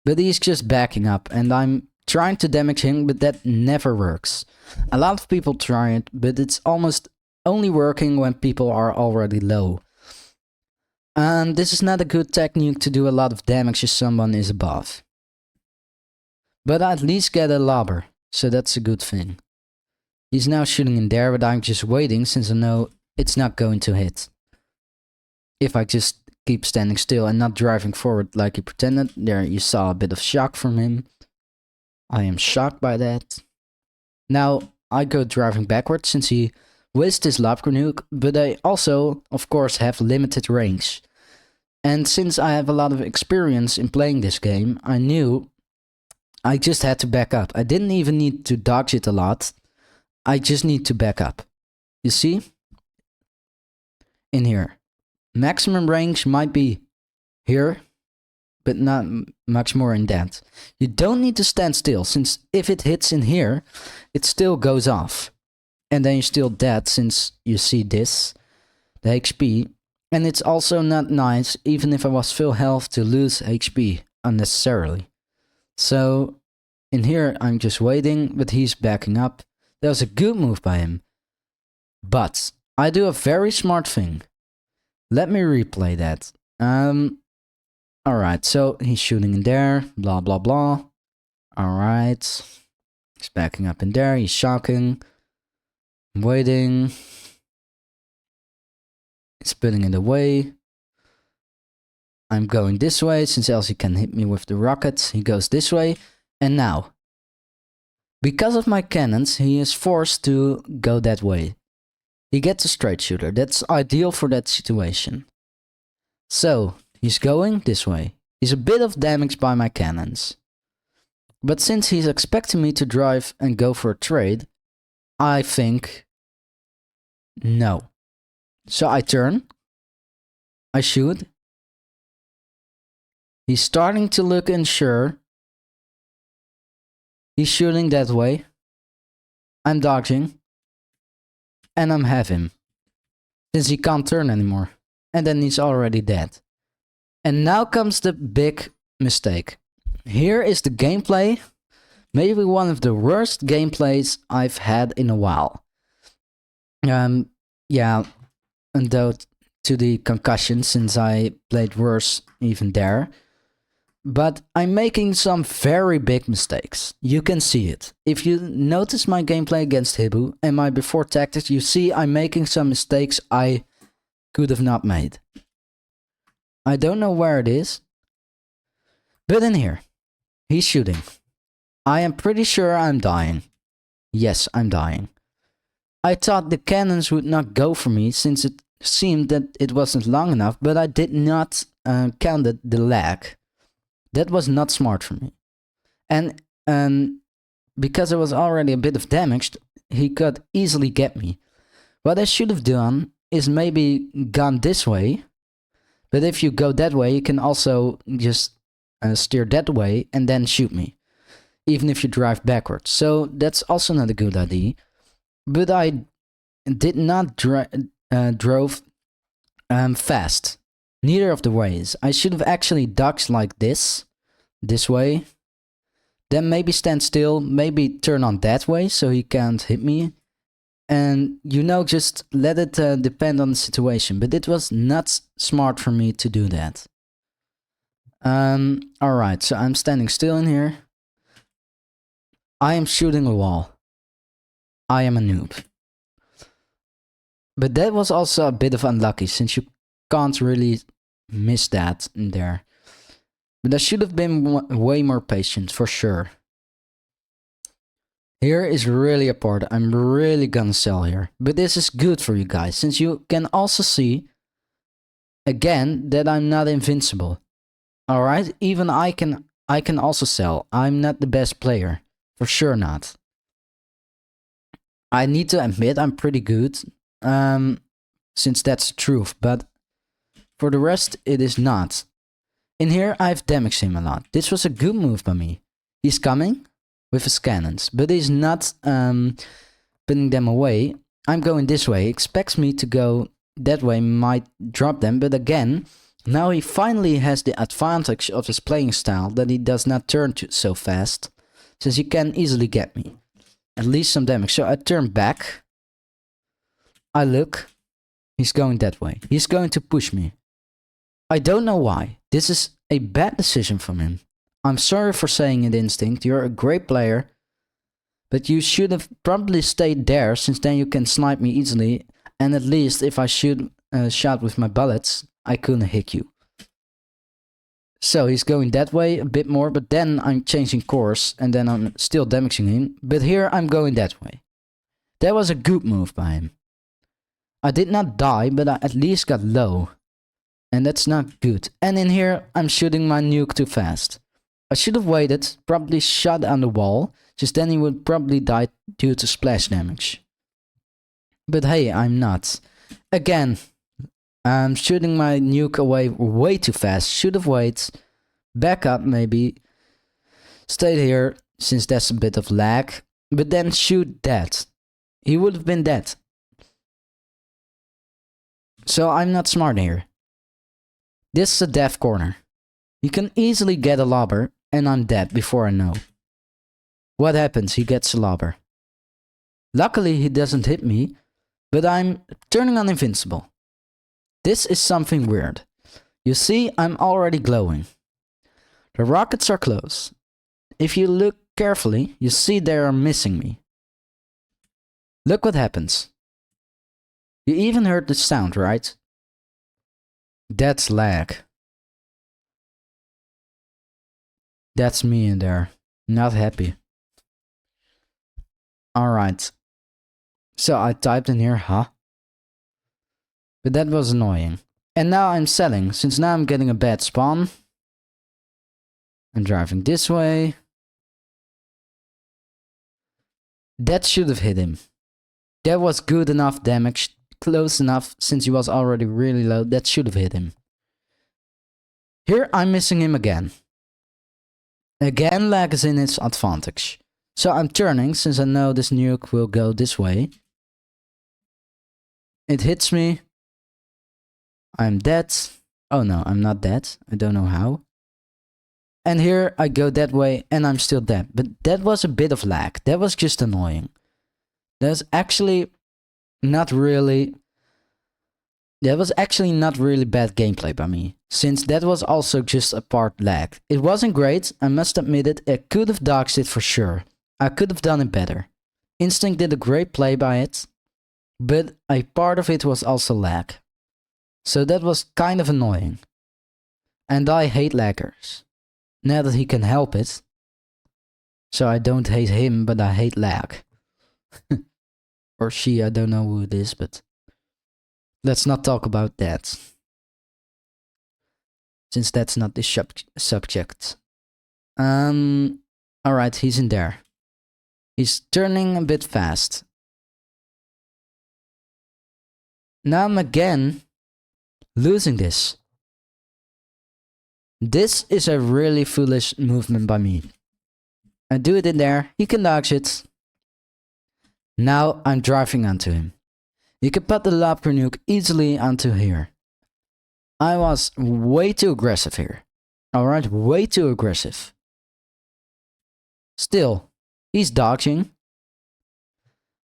Speaker 1: But he's just backing up and I'm trying to damage him, but that never works. A lot of people try it, but it's almost only working when people are already low. And this is not a good technique to do a lot of damage if someone is above. But I at least get a lobber, so that's a good thing. He's now shooting in there, but I'm just waiting since I know it's not going to hit. If I just keep standing still and not driving forward like he pretended, there you saw a bit of shock from him. I am shocked by that. Now I go driving backwards since he whizzed his lobber nuke, but I also, of course, have limited range. And since I have a lot of experience in playing this game, I knew I just had to back up. I didn't even need to dodge it a lot. I just need to back up. You see? In here. Maximum range might be here, but not much more in that. You don't need to stand still, since if it hits in here, it still goes off. And then you're still dead, since you see this, the HP. And it's also not nice, even if I was full health, to lose HP unnecessarily. So, in here I'm just waiting, but he's backing up. That was a good move by him. But, I do a very smart thing. Let me replay that. Alright, so he's shooting in there, blah blah blah. Alright. He's backing up in there, he's shocking. I'm waiting. He's putting it away. I'm going this way, since else he can hit me with the rockets. He goes this way. And now, because of my cannons, he is forced to go that way. He gets a straight shooter. That's ideal for that situation. So, he's going this way. He's a bit of damage by my cannons. But since he's expecting me to drive and go for a trade, I think no. So I turn. I shoot. He's starting to look unsure. He's shooting that way. I'm dodging. And I'm have him. Since he can't turn anymore. And then he's already dead. And now comes the big mistake. Here is the gameplay. Maybe one of the worst gameplays I've had in a while. Yeah, and though to the concussion, since I played worse even there. But I'm making some very big mistakes. You can see it. If you notice my gameplay against Hibu and my before tactics, you see I'm making some mistakes I could have not made. I don't know where it is. But in here, he's shooting. I am pretty sure I'm dying. Yes, I'm dying. I thought the cannons would not go for me since it seemed that it wasn't long enough, but I did not count the lag. That was not smart for me. And because I was already a bit of damaged, he could easily get me. What I should have done is maybe gone this way. But if you go that way, you can also just steer that way and then shoot me. Even if you drive backwards. So that's also not a good idea. But I did not drove fast. Neither of the ways. I should have actually dodged like this way. Then maybe stand still, maybe turn on that way so he can't hit me. And you know, just let it depend on the situation. But it was not smart for me to do that. Alright, so I'm standing still in here. I am shooting a wall. I am a noob. But that was also a bit of unlucky, since you can't really miss that in there. But I should have been way more patient, for sure. Here is really a part I'm really gonna sell here. But this is good for you guys, since you can also see, again, that I'm not invincible. Alright, even I can also sell. I'm not the best player. For sure not. I need to admit I'm pretty good. Since that's the truth, but for the rest it is not. In here I've damaged him a lot. This was a good move by me. He's coming with his cannons, but he's not putting them away. I'm going this way. He expects me to go that way, might drop them, but again, now he finally has the advantage of his playing style that he does not turn so fast, since he can easily get me. At least some damage. So I turn back. I look. He's going that way. He's going to push me. I don't know why. This is a bad decision from him. I'm sorry for saying it, Instinct. You're a great player. But you should have probably stayed there, since then you can snipe me easily. And at least if I shoot shot with my bullets, I couldn't hit you. So he's going that way a bit more, but then I'm changing course and then I'm still damaging him. But here I'm going that way. That was a good move by him. I did not die, but I at least got low. And that's not good. And in here I'm shooting my nuke too fast. I should have waited, probably shot on the wall, just then he would probably die due to splash damage. But hey, I'm not. Again, I'm shooting my nuke away way too fast. Should have waited. Back up maybe. Stayed here, since that's a bit of lag. But then shoot that. He would have been dead. So I'm not smart here. This is a death corner. You can easily get a lobber, and I'm dead before I know. What happens? He gets a lobber. Luckily he doesn't hit me, but I'm turning on invincible. This is something weird. You see, I'm already glowing. The rockets are close. If you look carefully, you see they are missing me. Look what happens. You even heard the sound, right? That's lag. That's me in there. Not happy. Alright. So I typed in here, huh? But that was annoying. And now I'm selling, since now I'm getting a bad spawn. I'm driving this way. That should have hit him. That was good enough damage. Close enough, since he was already really low. That should have hit him. Here I'm missing him again. Again, lag is in its advantage. So I'm turning, since I know this nuke will go this way. It hits me. I'm dead. Oh no, I'm not dead. I don't know how. And here I go that way and I'm still dead. But that was a bit of lag. That was just annoying. That's actually not really... That was actually not really bad gameplay by me, since that was also just a part lag. It wasn't great, I must admit it. I could have dodged it for sure. I could have done it better. Instinct did a great play by it, but a part of it was also lag. So that was kind of annoying. And I hate laggers. Now that he can help it. So I don't hate him, but I hate lag. Or she, I don't know who it is, but... Let's not talk about that. Since that's not the subject. Alright, he's in there. He's turning a bit fast. Now I'm again losing this. This is a really foolish movement by me. I do it in there, he can dodge it. Now I'm driving onto him. You can put the lobber nuke easily onto here. I was way too aggressive here. Alright, way too aggressive. Still, he's dodging.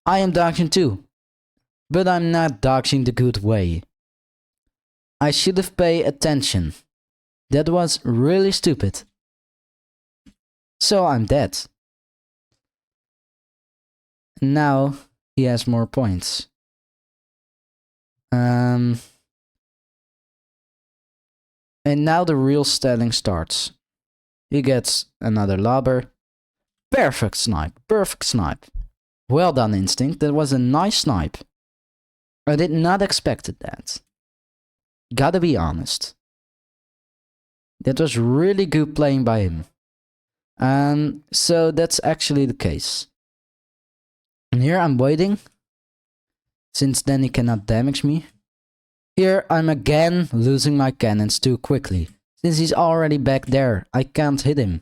Speaker 1: I am dodging too. But I'm not dodging the good way. I should have paid attention. That was really stupid. So I'm dead. Now he has more points. And now the real styling starts. He gets another lobber. Perfect snipe. Perfect snipe. Well done, Instinct. That was a nice snipe. I did not expect that. Gotta be honest. That was really good playing by him. So that's actually the case. And here I'm waiting. Since then he cannot damage me. Here I'm again losing my cannons too quickly. Since he's already back there, I can't hit him.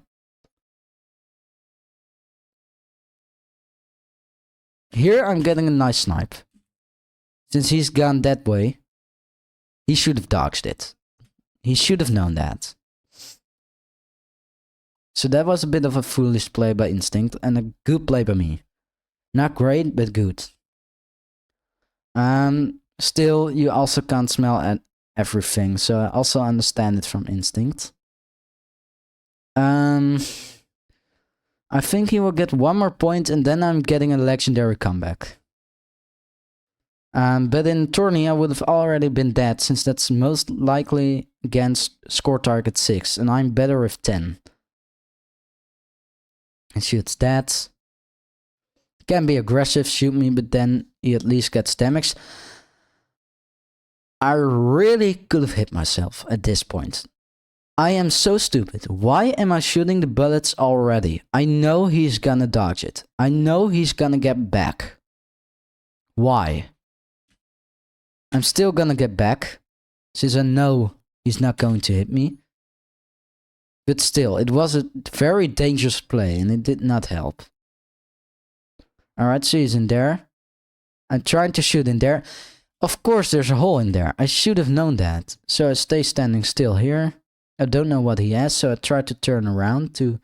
Speaker 1: Here I'm getting a nice snipe. Since he's gone that way, he should have dodged it. He should have known that. So that was a bit of a foolish play by Instinct and a good play by me. Not great, but good. Still, you also can't smell at everything, so I also understand it from Instinct. I think he will get one more point and then I'm getting a legendary comeback. But in tourney I would have already been dead, since that's most likely against score target 6 and I'm better with 10. And shoots that. Can be aggressive, shoot me, but then he at least gets damaged. I really could have hit myself at this point. I am so stupid. Why am I shooting the bullets already? I know he's gonna dodge it. I know he's gonna get back. Why? I'm still gonna get back, since I know he's not going to hit me. But still, it was a very dangerous play and it did not help. Alright, so he's in there. I'm trying to shoot in there. Of course there's a hole in there. I should have known that. So I stay standing still here. I don't know what he has, so I try to turn around to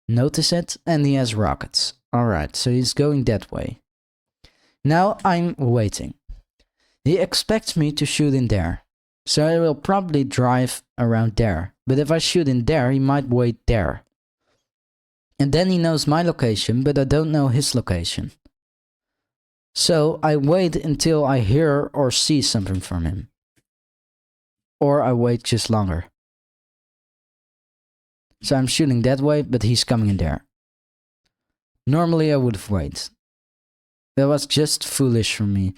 Speaker 1: notice it. And he has rockets. Alright, so he's going that way. Now I'm waiting. He expects me to shoot in there. So I will probably drive around there. But if I shoot in there, he might wait there. And then he knows my location, but I don't know his location. So I wait until I hear or see something from him. Or I wait just longer. So I'm shooting that way, but he's coming in there. Normally I would have waited. That was just foolish for me.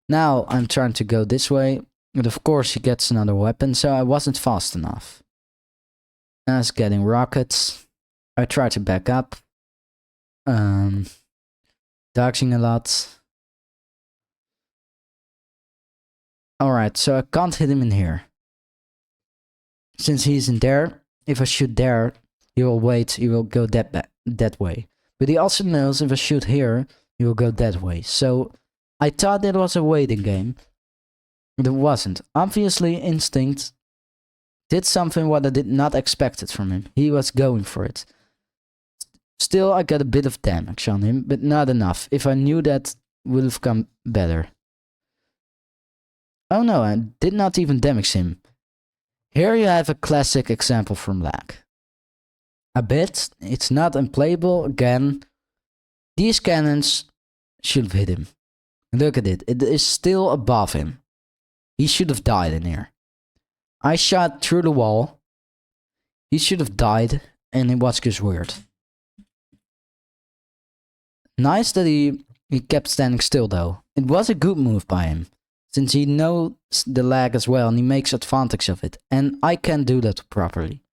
Speaker 1: Now I'm trying to go this way, but of course he gets another weapon, so I wasn't fast enough. I was getting rockets. I try to back up. Dodging a lot. Alright, so I can't hit him in here. Since he's in there, if I shoot there, he will wait, he will go that way. But he also knows if I shoot here, he will go that way. So I thought it was a waiting game. But it wasn't. Obviously, Instinct did something what I did not expect it from him. He was going for it. Still, I got a bit of damage on him, but not enough. If I knew that, would have come better. Oh no, I did not even damage him. Here you have a classic example from lag. A bit, it's not unplayable. Again, these cannons should have hit him. Look at it, it is still above him. He should have died in here. I shot through the wall. He should have died, and it was just weird. Nice that he kept standing still though. It was a good move by him, since he knows the lag as well and he makes advantage of it. And I can't do that properly.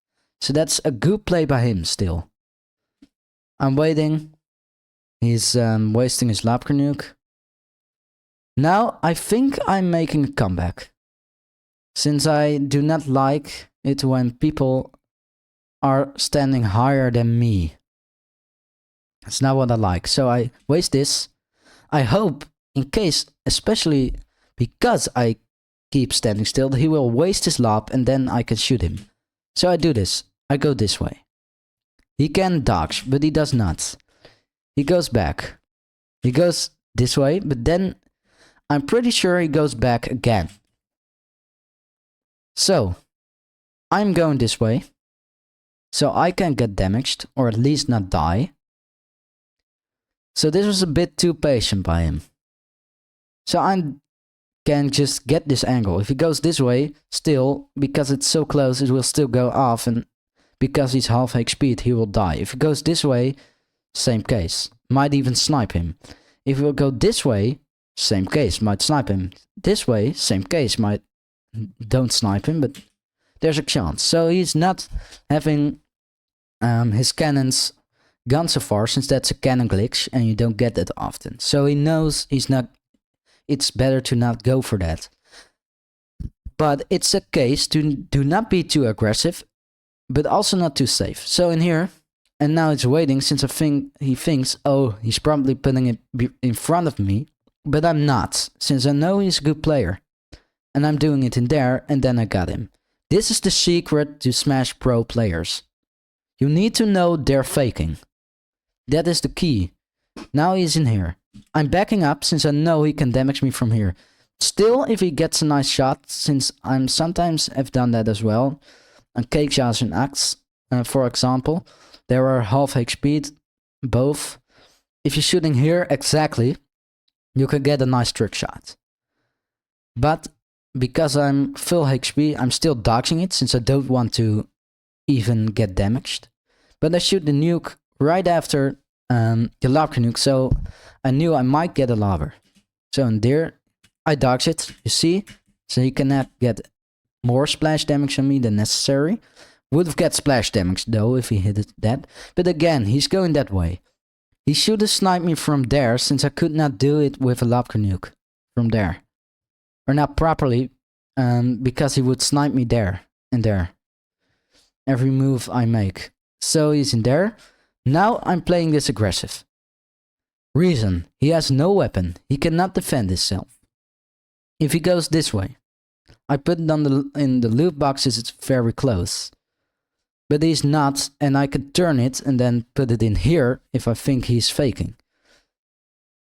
Speaker 1: So that's a good play by him still. I'm waiting. He's wasting his Lapker nuke. Now I think I'm making a comeback. Since I do not like it when people are standing higher than me. That's not what I like. So I waste this. I hope, in case, especially because I keep standing still, he will waste his lob and then I can shoot him. So I do this. I go this way. He can dodge, but he does not. He goes back. He goes this way, but then I'm pretty sure he goes back again. So, I'm going this way. So I can get damaged, or at least not die. So this was a bit too patient by him. So I can just get this angle. If he goes this way, still, because it's so close, it will still go off. And because he's half HP, he will die. If he goes this way, same case. Might even snipe him. If we'll go this way, same case, might snipe him. This way, same case, might don't snipe him, but there's a chance. So he's not having his cannons gone so far, since that's a cannon glitch and you don't get that often. So he knows it's better to not go for that. But it's a case to do not be too aggressive, but also not too safe. So in here, and now it's waiting, since I think he thinks, oh, he's probably putting it in front of me, but I'm not, since I know he's a good player. And I'm doing it in there, and then I got him. This is the secret to smash pro players. You need to know they're faking. That is the key. Now he's in here. I'm backing up, since I know he can damage me from here. Still, if he gets a nice shot, since I'm sometimes have done that as well, on cake shots and axe, for example, there are half HP, both. If you're shooting here exactly, you can get a nice trick shot. But because I'm full HP, I'm still dodging it, since I don't want to even get damaged. But I shoot the nuke right after the lobber nuke, so I knew I might get a lobber. So in there, I dodge it, you see? So he cannot get more splash damage on me than necessary. Would have got splash damage though if he hit it that. But again, he's going that way. He should have sniped me from there, since I could not do it with a lobber nuke from there. Or not properly, because he would snipe me there and there. Every move I make. So he's in there. Now I'm playing this aggressive. Reason, he has no weapon. He cannot defend himself. If he goes this way, I put it on in the loot boxes, it's very close. But he's not, and I could turn it and then put it in here if I think he's faking.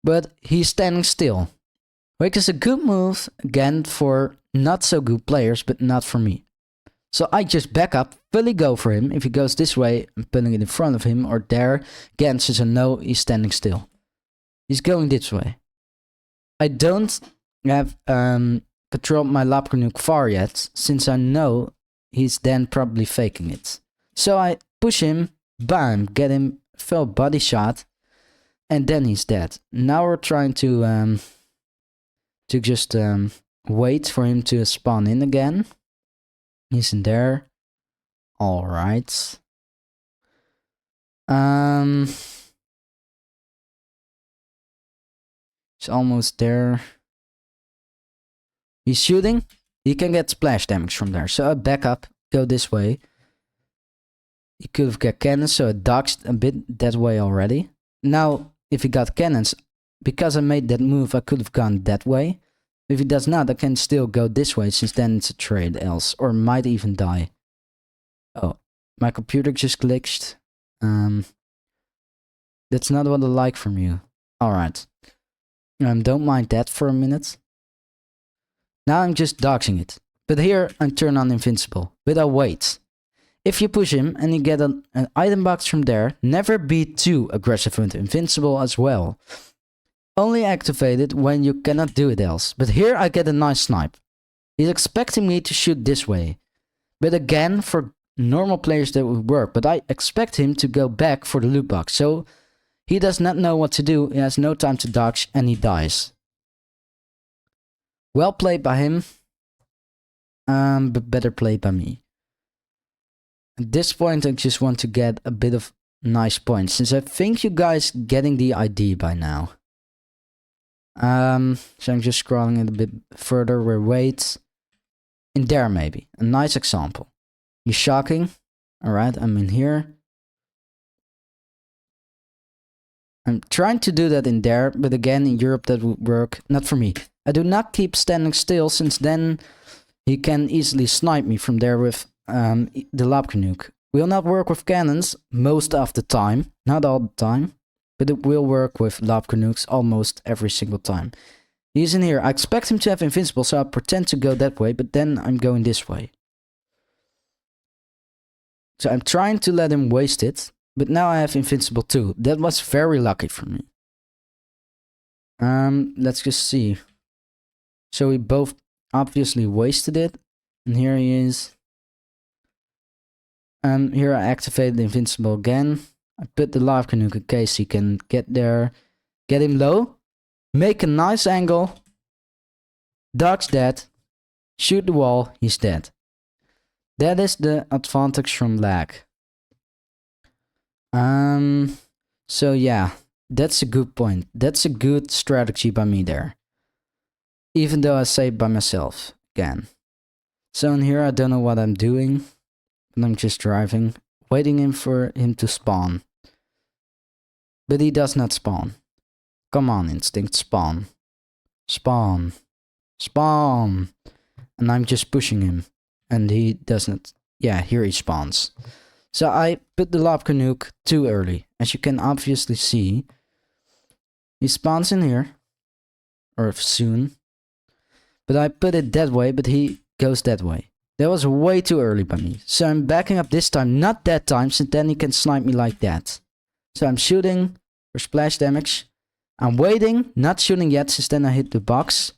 Speaker 1: But he's standing still. Which is a good move, again, for not so good players, but not for me. So I just back up, fully go for him. If he goes this way, I'm putting it in front of him, or there. Again, since I know he's standing still. He's going this way. I don't have patrolled my lobber nuke far yet, since I know he's then probably faking it. So I push him, bam, get him full body shot, and then he's dead. Now we're trying to just wait for him to spawn in again. He's in there. All right. He's almost there. He's shooting. He can get splash damage from there. So I back up, go this way. He could have got cannons, so I dodged a bit that way already. Now, if he got cannons, because I made that move, I could have gone that way. If he does not, I can still go this way, since then it's a trade else, or might even die. Oh, my computer just glitched. That's not what I like from you. Alright. Don't mind that for a minute. Now I'm just dodging it. But here I turn on invincible. But I wait. If you push him and you get an item box from there, never be too aggressive with invincible as well. Only activate it when you cannot do it else. But here I get a nice snipe. He's expecting me to shoot this way. But again, for normal players that would work. But I expect him to go back for the loot box. So he does not know what to do. He has no time to dodge and he dies. Well played by him. But better played by me. At this point I just want to get a bit of nice points, since I think you guys getting the idea by now. So I'm just scrolling it a bit further where wait. In there maybe. A nice example. He's shocking. Alright, I'm in here. I'm trying to do that in there, but again in Europe that would work. Not for me. I do not keep standing still, since then he can easily snipe me from there with the lobber nuke. Will not work with cannons most of the time. Not all the time. But it will work with lobber nukes almost every single time. He's in here. I expect him to have invincible, so I pretend to go that way, but then I'm going this way. So I'm trying to let him waste it, but now I have invincible too. That was very lucky for me. Let's just see. So we both obviously wasted it. And here he is. Here I activated invincible again. I put the live canoe in case he can get there. Get him low. Make a nice angle. Dodge that. Shoot the wall. He's dead. That is the advantage from lag. So yeah, that's a good point. That's a good strategy by me there. Even though I say it by myself again. So in here I don't know what I'm doing. And I'm just driving, waiting for him to spawn. But he does not spawn. Come on, instinct, spawn. Spawn. Spawn. And I'm just pushing him. And he doesn't. Yeah, here he spawns. So I put the Lob Canoe too early. As you can obviously see. He spawns in here. Or soon. But I put it that way, but he goes that way. That was way too early by me. So I'm backing up this time, not that time, since then he can snipe me like that. So I'm shooting for splash damage. I'm waiting, not shooting yet, since then I hit the box.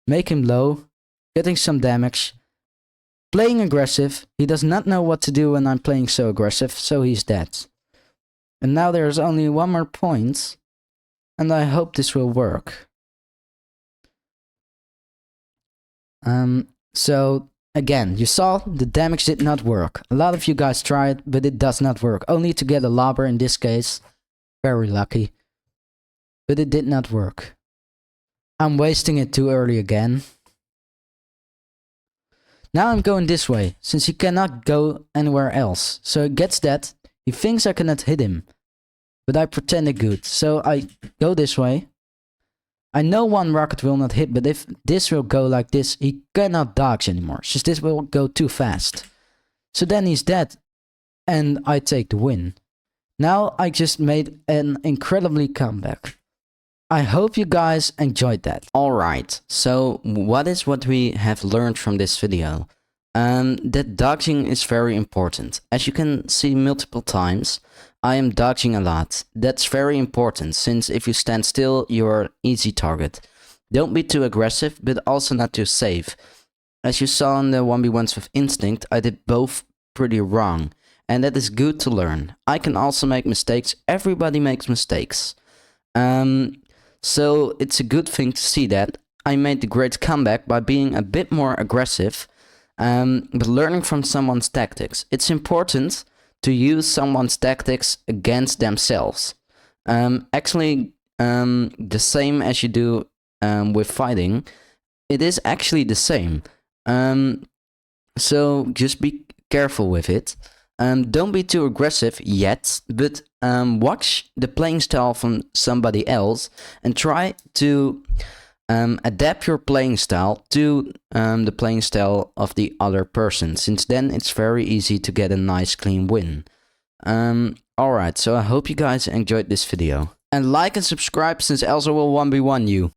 Speaker 1: Make him low, getting some damage. Playing aggressive. He does not know what to do when I'm playing so aggressive, so he's dead. And now there's only one more point. And I hope this will work. So again, you saw the damage did not work. A lot of you guys tried, but it does not work. Only to get a lobber in this case. Very lucky. But it did not work. I'm wasting it too early again. Now I'm going this way, since he cannot go anywhere else. So he gets that. He thinks I cannot hit him. But I pretended good. So I go this way. I know one rocket will not hit, but if this will go like this, he cannot dodge anymore. Since this will go too fast. So then he's dead. And I take the win. Now I just made an incredibly comeback. I hope you guys enjoyed that. Alright, so what is what we have learned from this video? That dodging is very important. As you can see multiple times, I am dodging a lot. That's very important, since if you stand still, you're an easy target. Don't be too aggressive, but also not too safe. As you saw in the 1v1's with Instinct, I did both pretty wrong. And that is good to learn. I can also make mistakes. Everybody makes mistakes. So it's a good thing to see that. I made the great comeback by being a bit more aggressive. But learning from someone's tactics. It's important to use someone's tactics against themselves. Actually, the same as you do with fighting. It is actually the same. So just be careful with it. Don't be too aggressive yet, but watch the playing style from somebody else and try to adapt your playing style to the playing style of the other person, since then it's very easy to get a nice clean win. Alright, so I hope you guys enjoyed this video. And like and subscribe, since else I will 1v1 you.